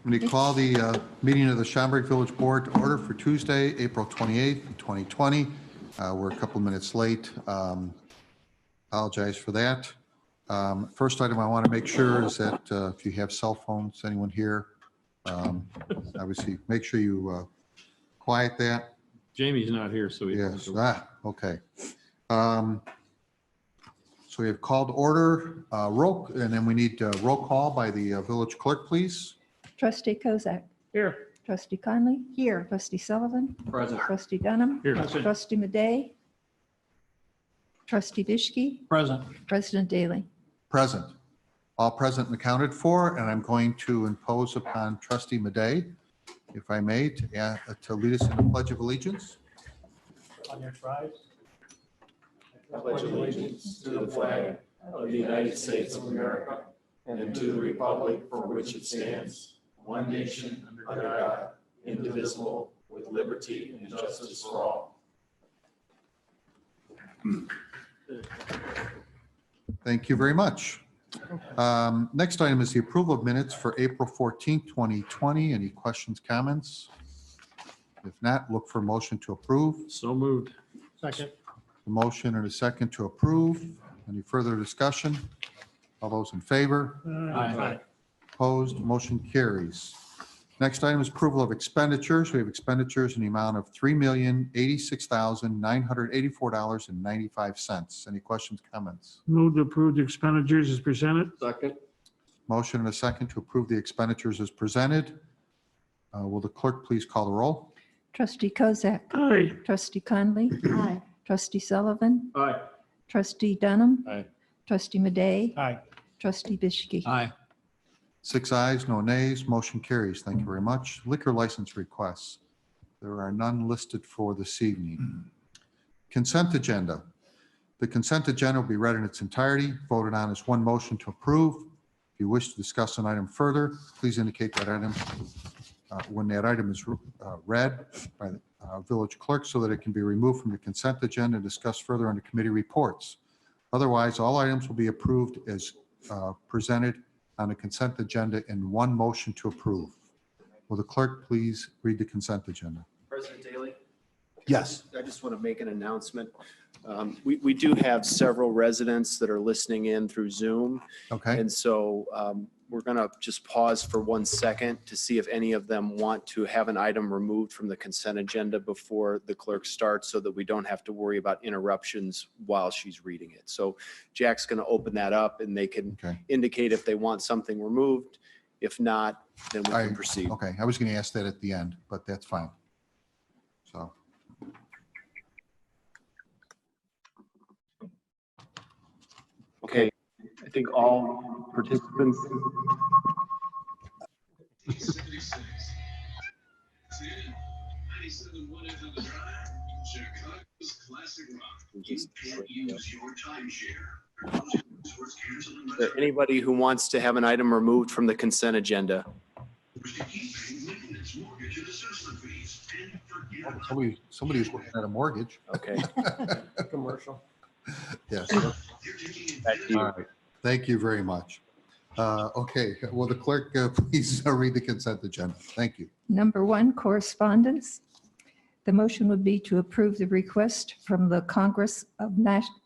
I'm going to call the meeting of the Schaumburg Village Board to order for Tuesday, April 28th, 2020. We're a couple minutes late. Apologize for that. First item I want to make sure is that if you have cell phones, anyone here, obviously make sure you quiet that. Jamie's not here, so we Yes. Okay. So we have called order, and then we need roll call by the village clerk, please. Trustee Kozak. Here. Trustee Conley. Here. Trustee Sullivan. Present. Trustee Dunham. Here. Trustee Madej. Trustee Bishke. Present. President Daly. Present. All present and accounted for, and I'm going to impose upon Trustee Madej, if I may, to lead us in the Pledge of Allegiance. On your tribes. I pledge allegiance to the flag of the United States of America and to the republic for which it stands, one nation under God, indivisible, with liberty and justice for all. Thank you very much. Next item is the approval of minutes for April 14th, 2020. Any questions, comments? If not, look for a motion to approve. So moved. Second. A motion and a second to approve. Any further discussion? All those in favor? Aye. Opposed? Motion carries. Next item is approval of expenditures. We have expenditures in the amount of $3,086,984.95. Any questions, comments? Move to approve the expenditures as presented. Second. Motion and a second to approve the expenditures as presented. Will the clerk please call the roll? Trustee Kozak. Aye. Trustee Conley. Aye. Trustee Sullivan. Aye. Trustee Dunham. Aye. Trustee Madej. Aye. Trustee Bishke. Aye. 6 ayes, no nays. Motion carries. Thank you very much. Liquor license requests. There are none listed for this evening. Consent agenda. The consent agenda will be read in its entirety, voted on as one motion to approve. If you wish to discuss an item further, please indicate that item when that item is read by the village clerk so that it can be removed from the consent agenda and discussed further under committee reports. Otherwise, all items will be approved as presented on the consent agenda in one motion to approve. Will the clerk please read the consent agenda? President Daly? Yes. I just want to make an announcement. We do have several residents that are listening in through Zoom. Okay. And so we're going to just pause for 1 second to see if any of them want to have an item removed from the consent agenda before the clerk starts so that we don't have to worry about interruptions while she's reading it. So Jack's going to open that up and they can indicate if they want something removed. If not, then we can proceed. Okay. I was going to ask that at the end, but that's fine. So. Okay. I think all participants. Is there anybody who wants to have an item removed from the consent agenda? Somebody's looking at a mortgage. Okay. Commercial. Yes. Back to you. All right. Thank you very much. Okay. Will the clerk please read the consent agenda? Thank you. Number 1, correspondence. The motion would be to approve the request from the Congress of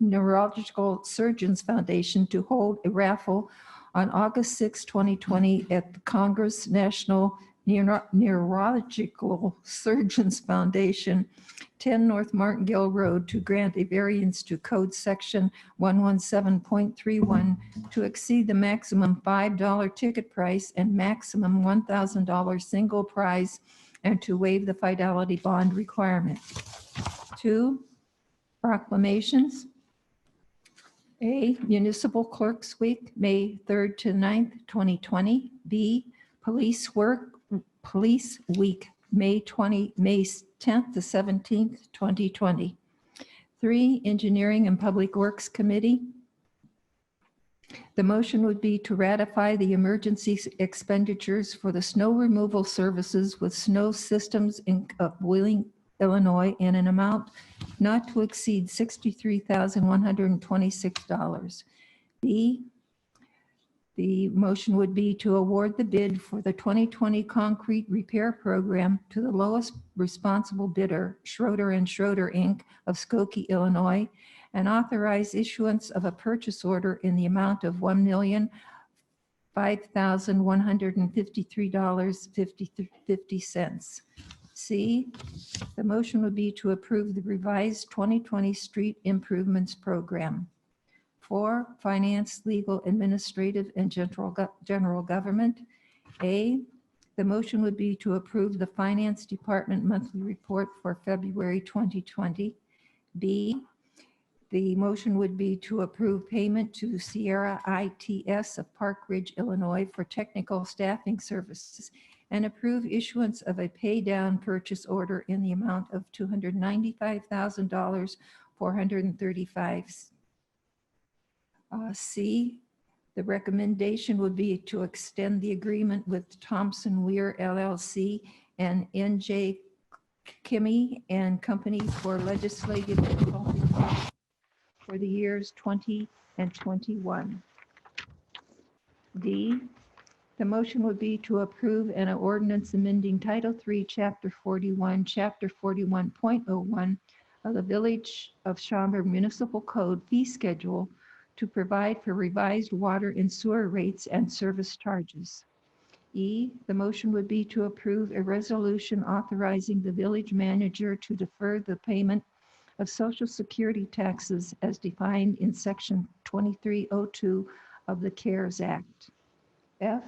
Neurological Surgeons Foundation to hold a raffle on August 6, 2020 at the Congress National Neurological Surgeons Foundation, 10 North Martingale Road, to grant a variance to code section 117.31 to exceed the maximum $5 ticket price and maximum $1,000 single prize, and to waive the fidelity bond requirement. 2, proclamations. A, Municipal Clerks Week, May 3rd to 9th, 2020. B, Police Week, May 10th to 17th, 2020. 3, Engineering and Public Works Committee. The motion would be to ratify the emergency expenditures for the snow removal services with Snow Systems Inc. of Wheeling, Illinois, in an amount not to exceed $63,126. B, The motion would be to award the bid for the 2020 concrete repair program to the lowest responsible bidder, Schroeder and Schroeder, Inc. of Skokie, Illinois, and authorize issuance of a purchase order in the amount of $1,005,153.50. C, the motion would be to approve the revised 2020 street improvements program. 4, finance, legal, administrative, and general government. A, the motion would be to approve the finance department monthly report for February 2020. B, the motion would be to approve payment to Sierra ITS of Park Ridge, Illinois for technical staffing services and approve issuance of a pay-down purchase order in the amount of $295,435. C, the recommendation would be to extend the agreement with Thompson Weir LLC and NJ Kimmy and Company for legislative consulting for the years 20 and 21. D, the motion would be to approve an ordinance amending Title III, Chapter 41, Chapter 41.01 of the Village of Schaumburg Municipal Code fee schedule to provide for revised water and sewer rates and service charges. E, the motion would be to approve a resolution authorizing the village manager to defer the payment of Social Security taxes as defined in Section 2302 of the CARES Act. F,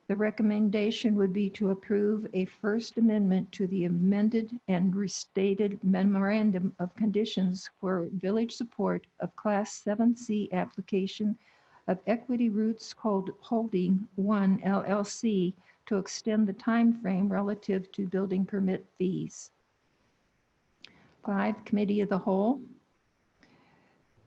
the recommendation would be to approve a first amendment to the amended and restated memorandum of conditions for village support of Class 7C application of Equity Roots Holding 1 LLC to extend the time frame relative to building permit fees. 5, Committee of the Whole.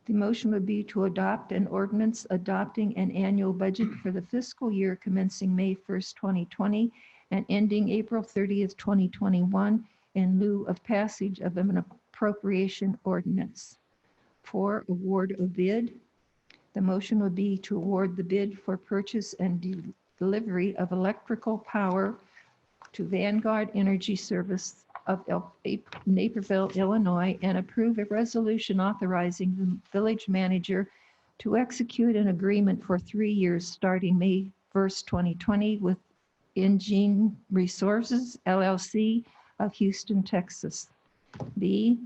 The motion would be to adopt an ordinance adopting an annual budget for the fiscal year commencing May 1st, 2020 and ending April 30th, 2021 in lieu of passage of an appropriation ordinance. 4, award of bid. The motion would be to award the bid for purchase and delivery of electrical power to Vanguard Energy Service of Naperville, Illinois, and approve a resolution authorizing the village manager to execute an agreement for 3 years starting May 1st, 2020 with Engine Resources, LLC of Houston, Texas. B,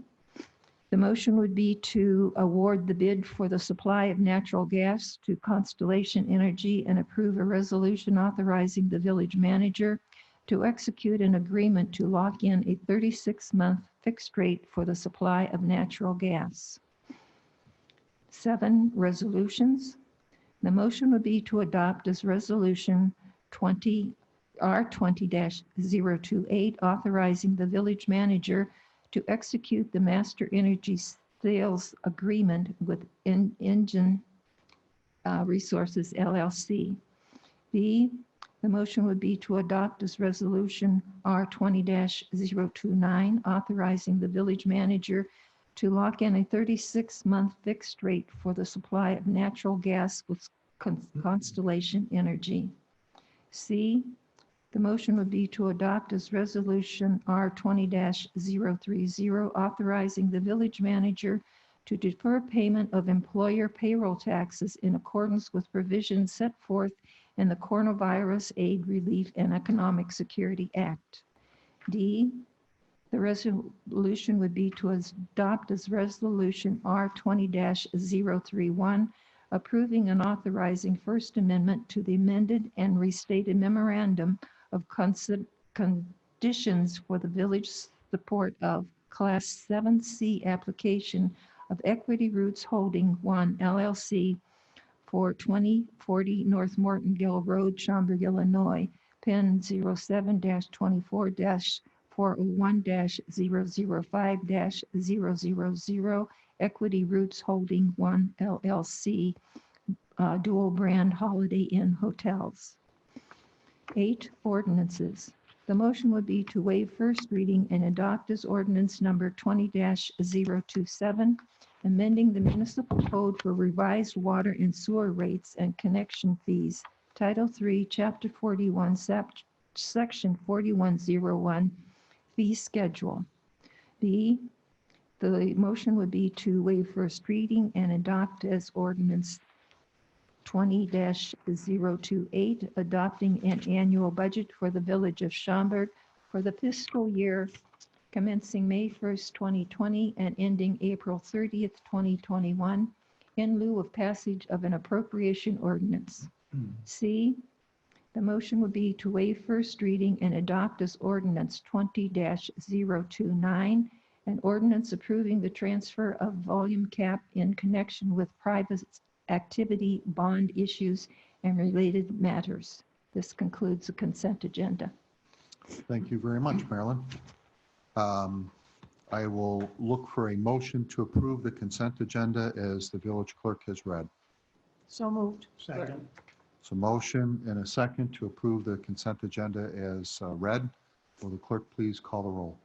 the motion would be to award the bid for the supply of natural gas to Constellation Energy and approve a resolution authorizing the village manager to execute an agreement to lock in a 36-month fixed rate for the supply of natural gas. 7, resolutions. The motion would be to adopt as resolution R20-028, authorizing the village manager to execute the master energy sales agreement with Engine Resources, LLC. B, the motion would be to adopt as resolution R20-029, authorizing the village manager to lock in a 36-month fixed rate for the supply of natural gas with Constellation Energy. C, the motion would be to adopt as resolution R20-030, authorizing the village manager to defer payment of employer payroll taxes in accordance with provisions set forth in the Coronavirus Aid, Relief, and Economic Security Act. D, the resolution would be to adopt as resolution R20-031, approving and authorizing First Amendment to the amended and restated memorandum of conditions for the village support of Class 7C application of Equity Roots Holding 1 LLC for 2040 North Mortonville Road, Schaumburg, Illinois, PIN 07-24-401-005-000, Equity Roots Holding 1 LLC, dual brand Holiday Inn Hotels. 8, ordinances. The motion would be to waive first reading and adopt as ordinance number 20-027, amending the municipal code for revised water and sewer rates and connection fees, Title III, Chapter 41, Section 4101, fee schedule. B, the motion would be to waive first reading and adopt as ordinance 20-028, adopting an annual budget for the Village of Schaumburg for the fiscal year commencing May 1st, 2020 and ending April 30th, 2021, in lieu of passage of an appropriation ordinance. C, the motion would be to waive first reading and adopt as ordinance 20-029, an ordinance approving the transfer of volume cap in connection with private activity bond issues and related matters. This concludes the consent agenda. Thank you very much, Marilyn. I will look for a motion to approve the consent agenda as the village clerk has read. So moved. Second. So motion and a second to approve the consent agenda as read. Will the clerk please call the roll?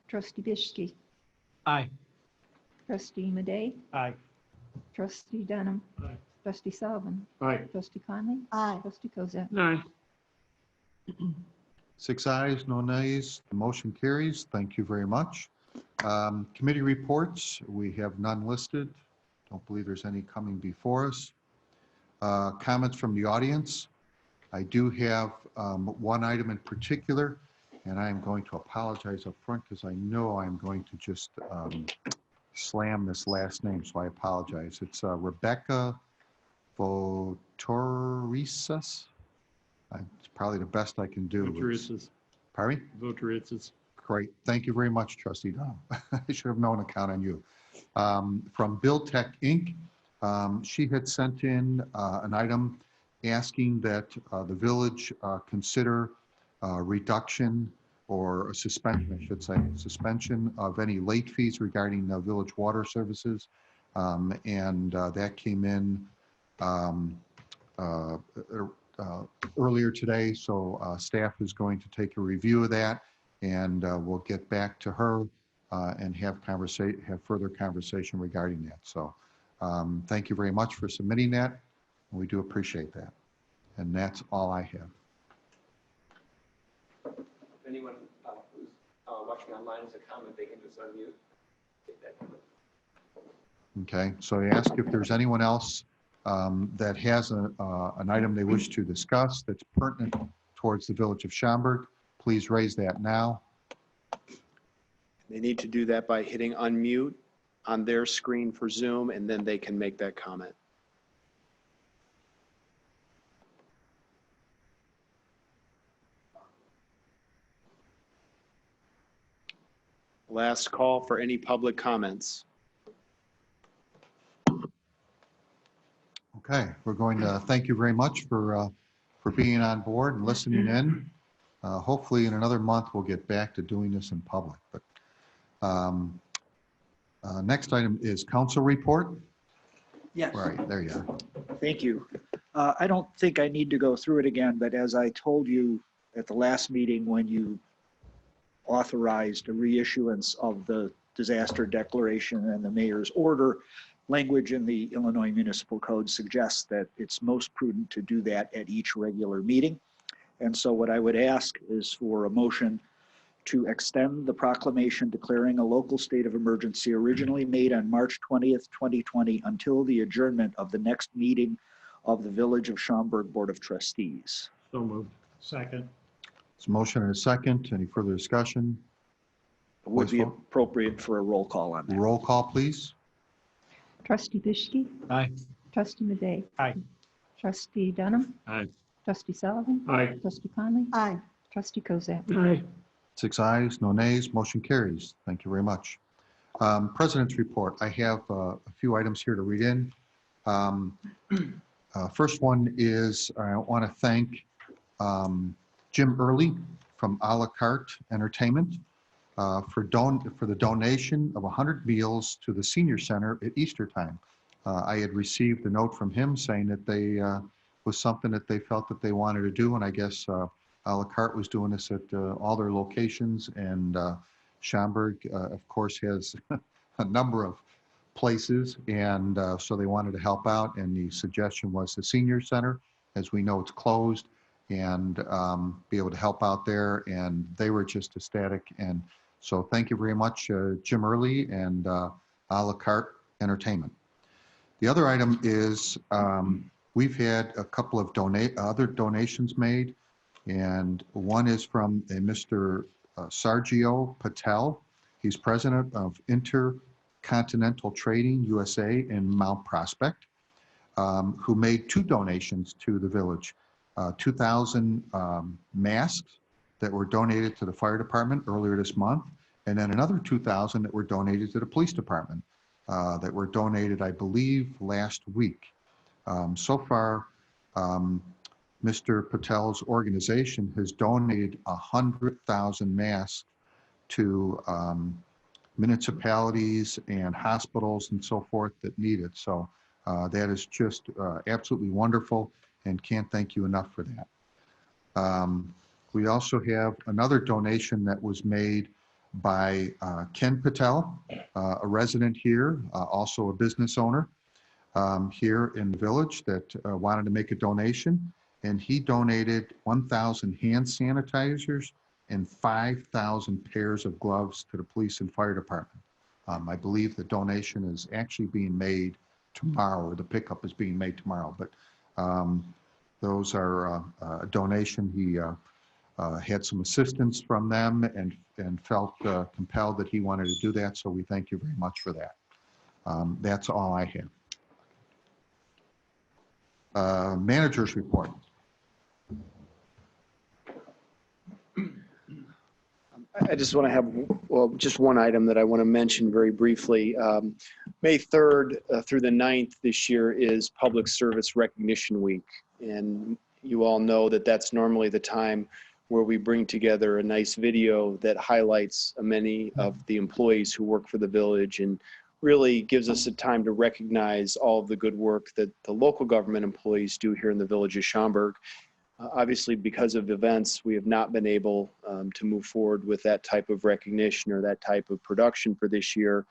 Trustee Bishki. Aye. Trustee Madej. Aye. Trustee Dunham. Aye. Trustee Sullivan. Aye. Trustee Conley. Aye. Trustee Kozak. Aye. 6 ayes, no nays. The motion carries. Thank you very much. Committee reports, we have none listed. Don't believe there's any coming before us. Comments from the audience. I do have one item in particular, and I am going to apologize up front because I know I'm going to just slam this last name, so I apologize. It's Rebecca Votorisas. It's probably the best I can do. Votoritzes. Pardon me? Votoritzes. Great. Thank you very much, Trustee Dunham. I should have known to count on you. From Bill Tech Inc., she had sent in an item asking that the village consider reduction or a suspension, I should say, suspension of any late fees regarding village water services. That came in earlier today, so staff is going to take a review of that, and we'll get back to her and have further conversation regarding that. So thank you very much for submitting that. We do appreciate that. And that's all I have. If anyone who's watching online has a comment, they can just unmute. Take that comment. Okay, so I ask if there's anyone else that has an item they wish to discuss that's pertinent towards the Village of Schaumburg. Please raise that now. They need to do that by hitting unmute on their screen for Zoom, and then they can make that comment. Last call for any public comments. Okay, we're going to thank you very much for being on board and listening in. Hopefully in another month, we'll get back to doing this in public. But next item is council report. Yes, Right, there you are. thank you. I don't think I need to go through it again, but as I told you at the last meeting when you authorized a reissuance of the disaster declaration and the mayor's order, language in the Illinois Municipal Code suggests that it's most prudent to do that at each regular meeting. And so what I would ask is for a motion to extend the proclamation declaring a local state of emergency originally made on March 20th, 2020 until the adjournment of the next meeting of the Village of Schaumburg Board of Trustees. So moved. Second. It's a motion and a second. Any further discussion? It would be Voice vote. appropriate for a roll call on that. Roll call, please. Trustee Bishki. Aye. Trustee Madej. Aye. Trustee Dunham. Aye. Trustee Sullivan. Aye. Trustee Conley. Aye. Trustee Kozak. Aye. 6 ayes, no nays, motion carries. Thank you very much. President's report. I have a few items here to read in. First one is I want to thank Jim Early from A La Carte Entertainment for the donation of 100 meals to the senior center at Easter time. I had received a note from him saying that they was something that they felt that they wanted to do, and I guess A La Carte was doing this at all their locations, and Schaumburg, of course, has a number of places, and so they wanted to help out, and the suggestion was the senior center. As we know, it's closed, and be able to help out there, and they were just ecstatic. And so thank you very much, Jim Early and a la carte entertainment. The other item is we've had a couple of other donations made, and one is from a Mr. Sergio Patel. He's president of Intercontinental Trading USA in Mount Prospect, who made 2 donations to the village. 2,000 masks that were donated to the fire department earlier this month, and then another 2,000 that were donated to the police department that were donated, I believe, last week. So far, Mr. Patel's organization has donated 100,000 masks to municipalities and hospitals and so forth that need it. So that is just absolutely wonderful, and can't thank you enough for that. We also have another donation that was made by Ken Patel, a resident here, also a business owner here in the village, that wanted to make a donation, and he donated 1,000 hand sanitizers and 5,000 pairs of gloves to the police and fire department. I believe the donation is actually being made tomorrow, or the pickup is being made tomorrow, but those are a donation. He had some assistance from them and felt compelled that he wanted to do that, so we thank you very much for that. That's all I have. Manager's report. I just want to have, well, just one item that I want to mention very briefly. May 3rd through the 9th this year is Public Service Recognition Week. And you all know that that's normally the time where we bring together a nice video that highlights many of the employees who work for the village, and really gives us a time to recognize all of the good work that the local government employees do here in the village of Schaumburg. Obviously, because of events, we have not been able to move forward with that type of recognition or that type of production for this year.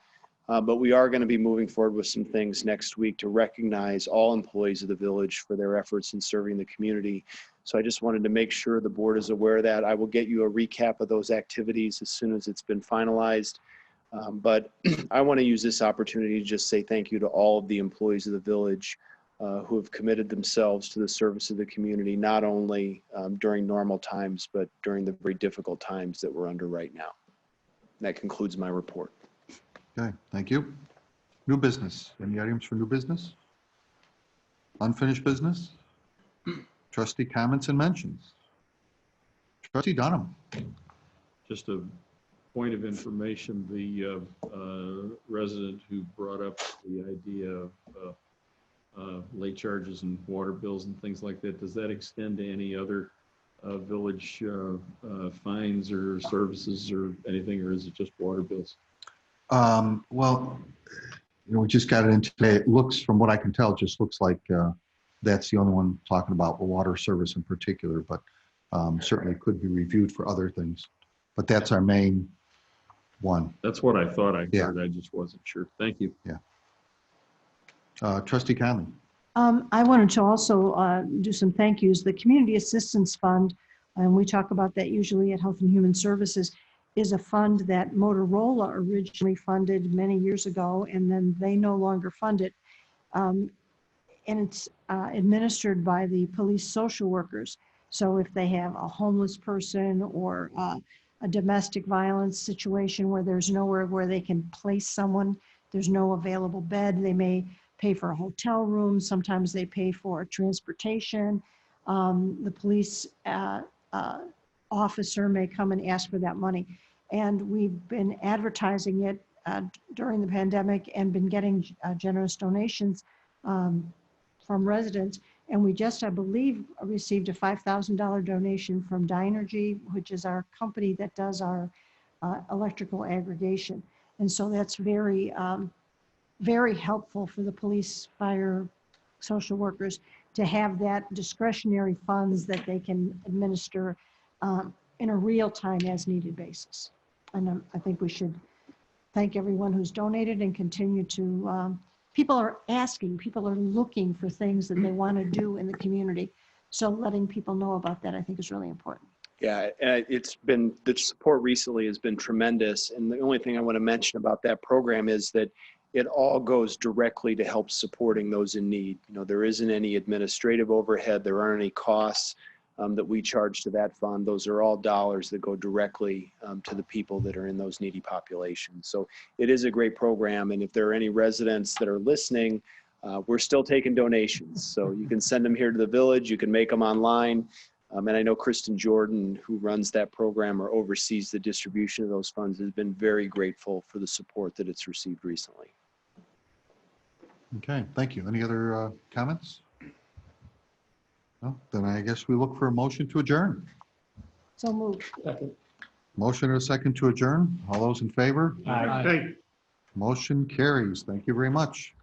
But we are going to be moving forward with some things next week to recognize all employees of the village for their efforts in serving the community. So I just wanted to make sure the board is aware of that. I will get you a recap of those activities as soon as it's been finalized. But I want to use this opportunity to just say thank you to all of the employees of the village who have committed themselves to the service of the community, not only during normal times, but during the very difficult times that we're under right now. That concludes my report. Okay, thank you. New business. Any items for new business? Unfinished business? Trustee comments and mentions. Trustee Dunham. Just a point of information, the resident who brought up the idea of late charges and water bills and things like that, does that extend to any other village fines or services or anything, or is it just water bills? Well, you know, we just got it in today. It looks, from what I can tell, just looks like that's the only one talking about the water service in particular, but certainly could be reviewed for other things. But that's our main one. That's what I thought I heard. Yeah. I just wasn't sure. Thank you. Yeah. Trustee Conley. I wanted to also do some thank yous. The Community Assistance Fund, and we talk about that usually at Health and Human Services, is a fund that Motorola originally funded many years ago, and then they no longer fund it. And it's administered by the police social workers. So if they have a homeless person or a domestic violence situation where there's nowhere where they can place someone, there's no available bed, they may pay for a hotel room. Sometimes they pay for transportation. The police officer may come and ask for that money. And we've been advertising it during the pandemic and been getting generous donations from residents. And we just, I believe, received a $5,000 donation from Dynergy, which is our company that does our electrical aggregation. And so that's very, very helpful for the police, fire, social workers to have that discretionary funds that they can administer in a real time as needed basis. And I think we should thank everyone who's donated and continue to, people are asking, people are looking for things that they want to do in the community. So letting people know about that, I think, is really important. Yeah, it's been, the support recently has been tremendous. And the only thing I want to mention about that program is that it all goes directly to help supporting those in need. You know, there isn't any administrative overhead. There aren't any costs that we charge to that fund. Those are all dollars that go directly to the people that are in those needy populations. So it is a great program. And if there are any residents that are listening, we're still taking donations. So you can send them here to the village. You can make them online. And I know Kristen Jordan, who runs that program or oversees the distribution of those funds, has been very grateful for the support that it's received recently. Okay, thank you. Any other comments? No, then I guess we look for a motion to adjourn. So moved. Second. Motion and a second to adjourn. All those in favor? Aye. Motion carries. Thank you very much.